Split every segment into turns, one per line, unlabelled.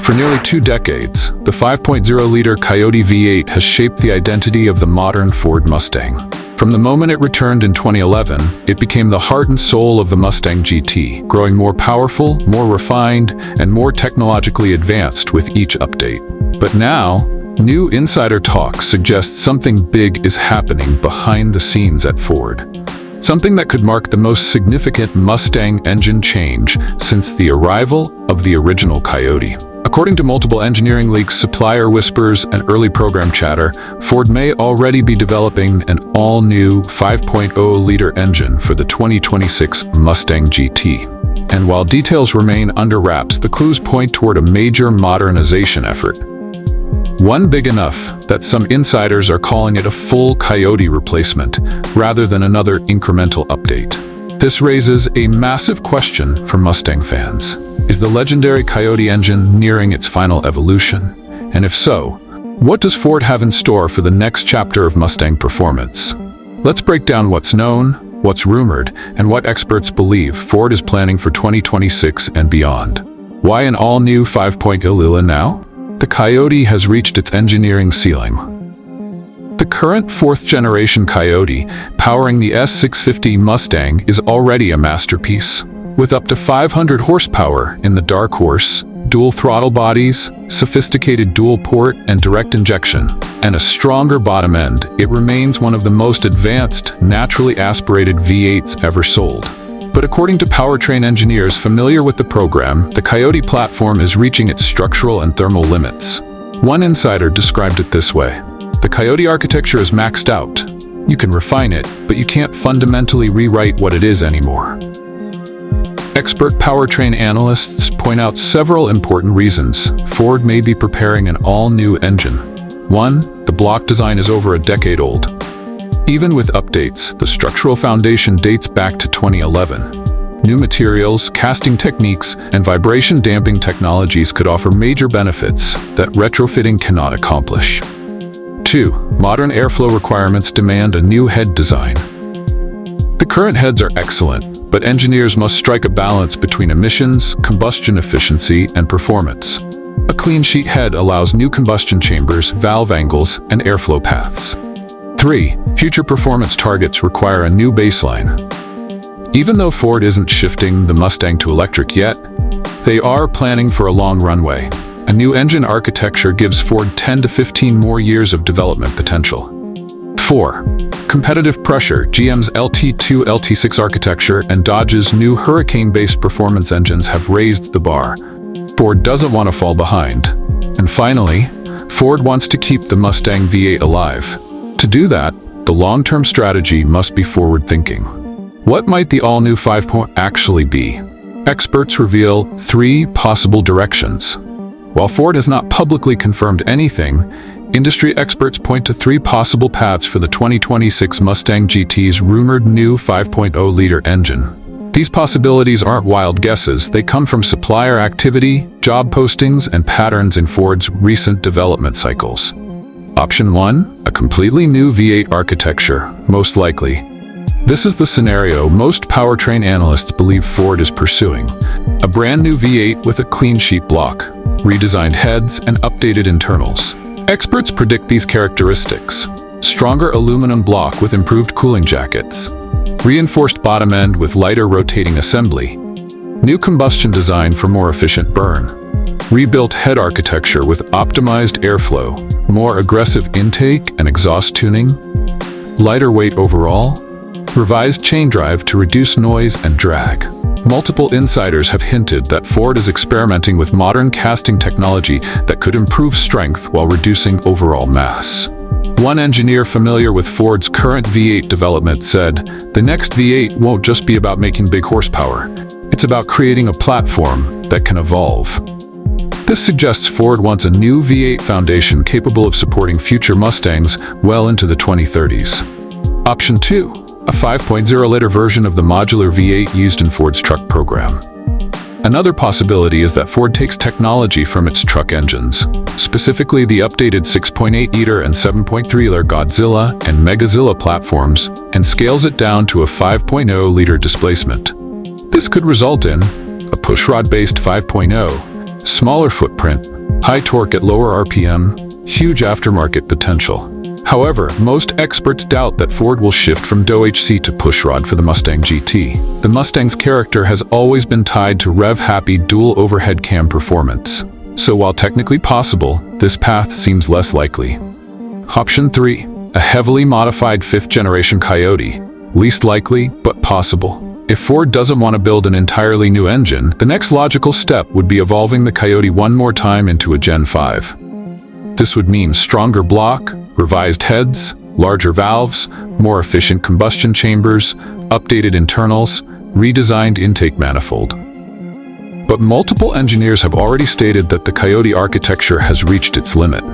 For nearly 2 decades, the 5.0-liter Coyote V8 has shaped the identity of the modern Ford Mustang. From the moment it returned in 2011, it became the heart and soul of the Mustang GT, growing more powerful, more refined, and more technologically advanced with each update. But now, new insider talk suggests something big is happening behind the scenes at Ford. Something that could mark the most significant Mustang engine change since the arrival of the original Coyote. According to multiple engineering leaks, supplier whispers, and early program chatter, Ford may already be developing an all-new 5.0-liter engine for the 2026 Mustang GT. And while details remain under wraps, the clues point toward a major modernization effort. One big enough that some insiders are calling it a full Coyote replacement, rather than another incremental update. This raises a massive question for Mustang fans. Is the legendary Coyote engine nearing its final evolution? And if so, what does Ford have in store for the next chapter of Mustang performance? Let's break down what's known, what's rumored, and what experts believe Ford is planning for 2026 and beyond. Why an all-new 5.0 now? The Coyote has reached its engineering ceiling. The current 4th-generation Coyote, powering the S650 Mustang, is already a masterpiece. With up to 500 horsepower in the Dark Horse, dual throttle bodies, sophisticated dual-port and direct injection, and a stronger bottom end, it remains one of the most advanced, naturally aspirated V8s ever sold. But according to powertrain engineers familiar with the program, the Coyote platform is reaching its structural and thermal limits. One insider described it this way: "The Coyote architecture is maxed out. You can refine it, but you can't fundamentally rewrite what it is anymore." Expert powertrain analysts point out several important reasons Ford may be preparing an all-new engine. 1. The block design is over a decade old. Even with updates, the structural foundation dates back to 2011. New materials, casting techniques, and vibration damping technologies could offer major benefits that retrofitting cannot accomplish. 2. Modern airflow requirements demand a new head design. The current heads are excellent, but engineers must strike a balance between emissions, combustion efficiency, and performance. A clean sheet head allows new combustion chambers, valve angles, and airflow paths. 3. Future performance targets require a new baseline. Even though Ford isn't shifting the Mustang to electric yet, they are planning for a long runway. A new engine architecture gives Ford 10 to 15 more years of development potential. 4. Competitive pressure. GM's LT2, LT6 architecture and Dodge's new Hurricane-based performance engines have raised the bar. Ford doesn't want to fall behind. And finally, Ford wants to keep the Mustang V8 alive. To do that, the long-term strategy must be forward-thinking. What might the all-new 5.0 actually be? Experts reveal 3 possible directions. While Ford has not publicly confirmed anything, industry experts point to 3 possible paths for the 2026 Mustang GT's rumored new 5.0-liter engine. These possibilities aren't wild guesses. They come from supplier activity, job postings, and patterns in Ford's recent development cycles. Option 1, a completely new V8 architecture, most likely. This is the scenario most powertrain analysts believe Ford is pursuing. A brand new V8 with a clean sheet block, redesigned heads, and updated internals. Experts predict these characteristics: stronger aluminum block with improved cooling jackets, reinforced bottom end with lighter rotating assembly, new combustion design for more efficient burn, rebuilt head architecture with optimized airflow, more aggressive intake and exhaust tuning, lighter weight overall, revised chain drive to reduce noise and drag. Multiple insiders have hinted that Ford is experimenting with modern casting technology that could improve strength while reducing overall mass. One engineer familiar with Ford's current V8 development said, "The next V8 won't just be about making big horsepower. It's about creating a platform that can evolve." This suggests Ford wants a new V8 foundation capable of supporting future Mustangs well into the 2030s. Option 2. A 5.0-liter version of the modular V8 used in Ford's truck program. Another possibility is that Ford takes technology from its truck engines, specifically the updated 6.8-liter and 7.3-liter Godzilla and Megazilla platforms, and scales it down to a 5.0-liter displacement. This could result in a pushrod-based 5.0, smaller footprint, high torque at lower RPM, huge aftermarket potential. However, most experts doubt that Ford will shift from DOHC to pushrod for the Mustang GT. The Mustang's character has always been tied to rev-happy dual overhead cam performance. So while technically possible, this path seems less likely. Option 3. A heavily modified 5th-generation Coyote. Least likely, but possible. If Ford doesn't want to build an entirely new engine, the next logical step would be evolving the Coyote one more time into a Gen 5. This would mean stronger block, revised heads, larger valves, more efficient combustion chambers, updated internals, redesigned intake manifold. But multiple engineers have already stated that the Coyote architecture has reached its limit.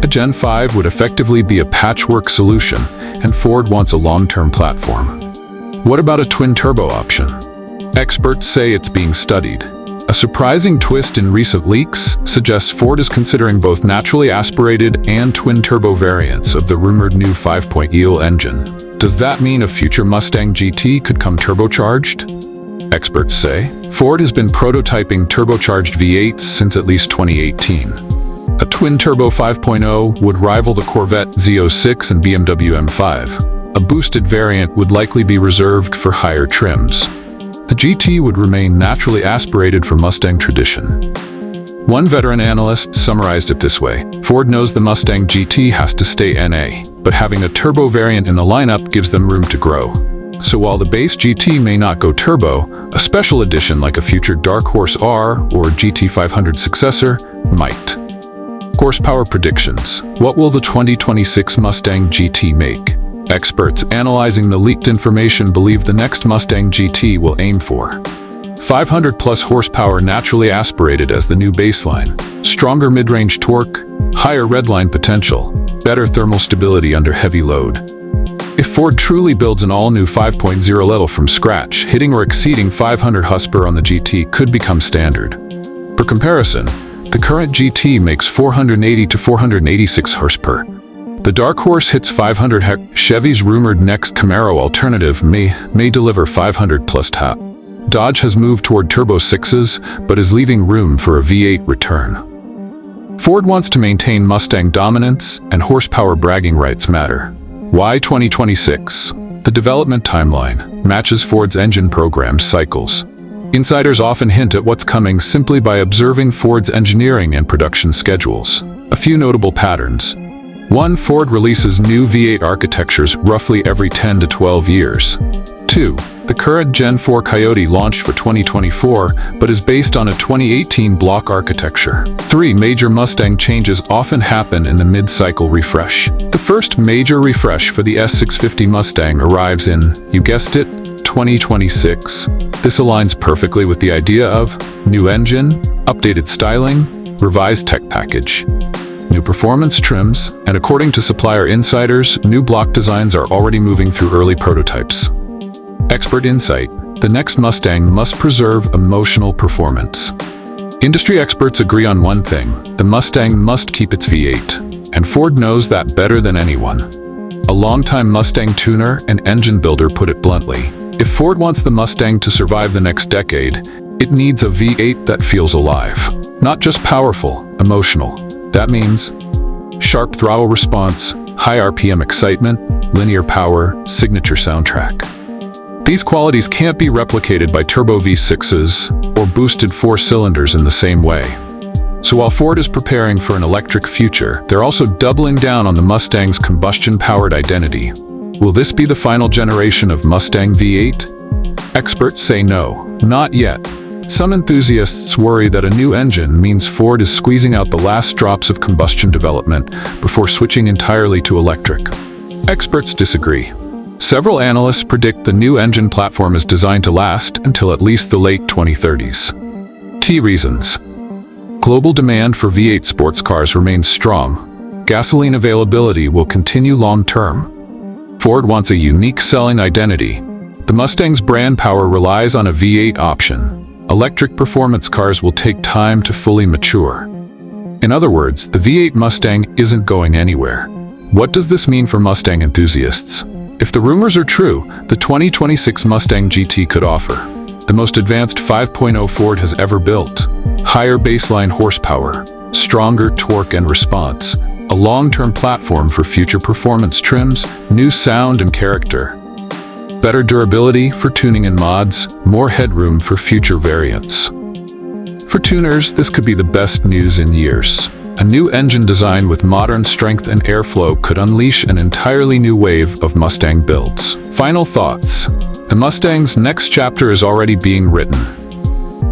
A Gen 5 would effectively be a patchwork solution, and Ford wants a long-term platform. What about a twin-turbo option? Experts say it's being studied. A surprising twist in recent leaks suggests Ford is considering both naturally aspirated and twin-turbo variants of the rumored new 5.0 engine. Does that mean a future Mustang GT could come turbocharged? Experts say Ford has been prototyping turbocharged V8s since at least 2018. A twin-turbo 5.0 would rival the Corvette Z06 and BMW M5. A boosted variant would likely be reserved for higher trims. The GT would remain naturally aspirated for Mustang tradition. One veteran analyst summarized it this way: Ford knows the Mustang GT has to stay NA, but having a turbo variant in the lineup gives them room to grow. So while the base GT may not go turbo, a special edition like a future Dark Horse R or GT500 successor might. Horsepower predictions. What will the 2026 Mustang GT make? Experts analyzing the leaked information believe the next Mustang GT will aim for 500-plus horsepower naturally aspirated as the new baseline, stronger mid-range torque, higher redline potential, better thermal stability under heavy load. If Ford truly builds an all-new 5.0 level from scratch, hitting or exceeding 500 horsepower on the GT could become standard. For comparison, the current GT makes 480 to 486 horsepower. The Dark Horse hits 500. Chevy's rumored next Camaro alternative may deliver 500-plus top. Dodge has moved toward turbo 6s, but is leaving room for a V8 return. Ford wants to maintain Mustang dominance, and horsepower bragging rights matter. Why 2026? The development timeline matches Ford's engine program cycles. Insiders often hint at what's coming simply by observing Ford's engineering and production schedules. A few notable patterns. 1. Ford releases new V8 architectures roughly every 10 to 12 years. 2. The current Gen 4 Coyote launched for 2024, but is based on a 2018 block architecture. 3. Major Mustang changes often happen in the mid-cycle refresh. The first major refresh for the S650 Mustang arrives in, you guessed it, 2026. This aligns perfectly with the idea of new engine, updated styling, revised tech package, new performance trims, and according to supplier insiders, new block designs are already moving through early prototypes. Expert insight: the next Mustang must preserve emotional performance. Industry experts agree on one thing: the Mustang must keep its V8, and Ford knows that better than anyone. A longtime Mustang tuner and engine builder put it bluntly: if Ford wants the Mustang to survive the next decade, it needs a V8 that feels alive. Not just powerful, emotional. That means sharp throttle response, high RPM excitement, linear power, signature soundtrack. These qualities can't be replicated by turbo V6s or boosted 4 cylinders in the same way. So while Ford is preparing for an electric future, they're also doubling down on the Mustang's combustion-powered identity. Will this be the final generation of Mustang V8? Experts say no, not yet. Some enthusiasts worry that a new engine means Ford is squeezing out the last drops of combustion development before switching entirely to electric. Experts disagree. Several analysts predict the new engine platform is designed to last until at least the late 2030s. Key reasons: global demand for V8 sports cars remains strong. Gasoline availability will continue long-term. Ford wants a unique selling identity. The Mustang's brand power relies on a V8 option, Electric performance cars will take time to fully mature. In other words, the V8 Mustang isn't going anywhere. What does this mean for Mustang enthusiasts? If the rumors are true, the 2026 Mustang GT could offer the most advanced 5.0 Ford has ever built. Higher baseline horsepower, stronger torque and response, a long-term platform for future performance trims, new sound and character. Better durability for tuning and mods, more headroom for future variants. For tuners, this could be the best news in years. A new engine design with modern strength and airflow could unleash an entirely new wave of Mustang builds. Final thoughts. The Mustang's next chapter is already being written.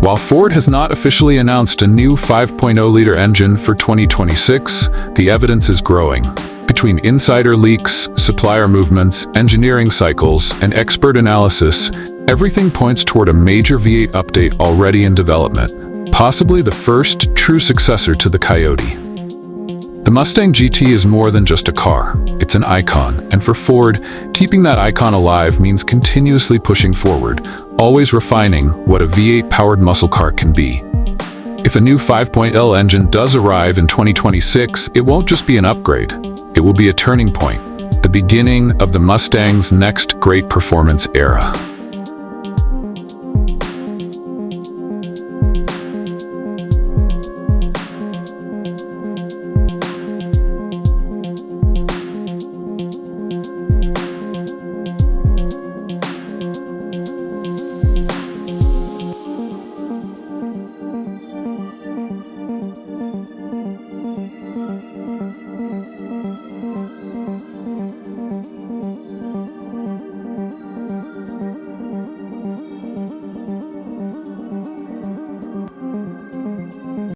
While Ford has not officially announced a new 5.0-liter engine for 2026, the evidence is growing. Between insider leaks, supplier movements, engineering cycles, and expert analysis, everything points toward a major V8 update already in development, possibly the first true successor to the Coyote. The Mustang GT is more than just a car. It's an icon, and for Ford, keeping that icon alive means continuously pushing forward, always refining what a V8-powered muscle car can be. If a new 5.0 engine does arrive in 2026, it won't just be an upgrade. It will be a turning point, the beginning of the Mustang's next great performance era.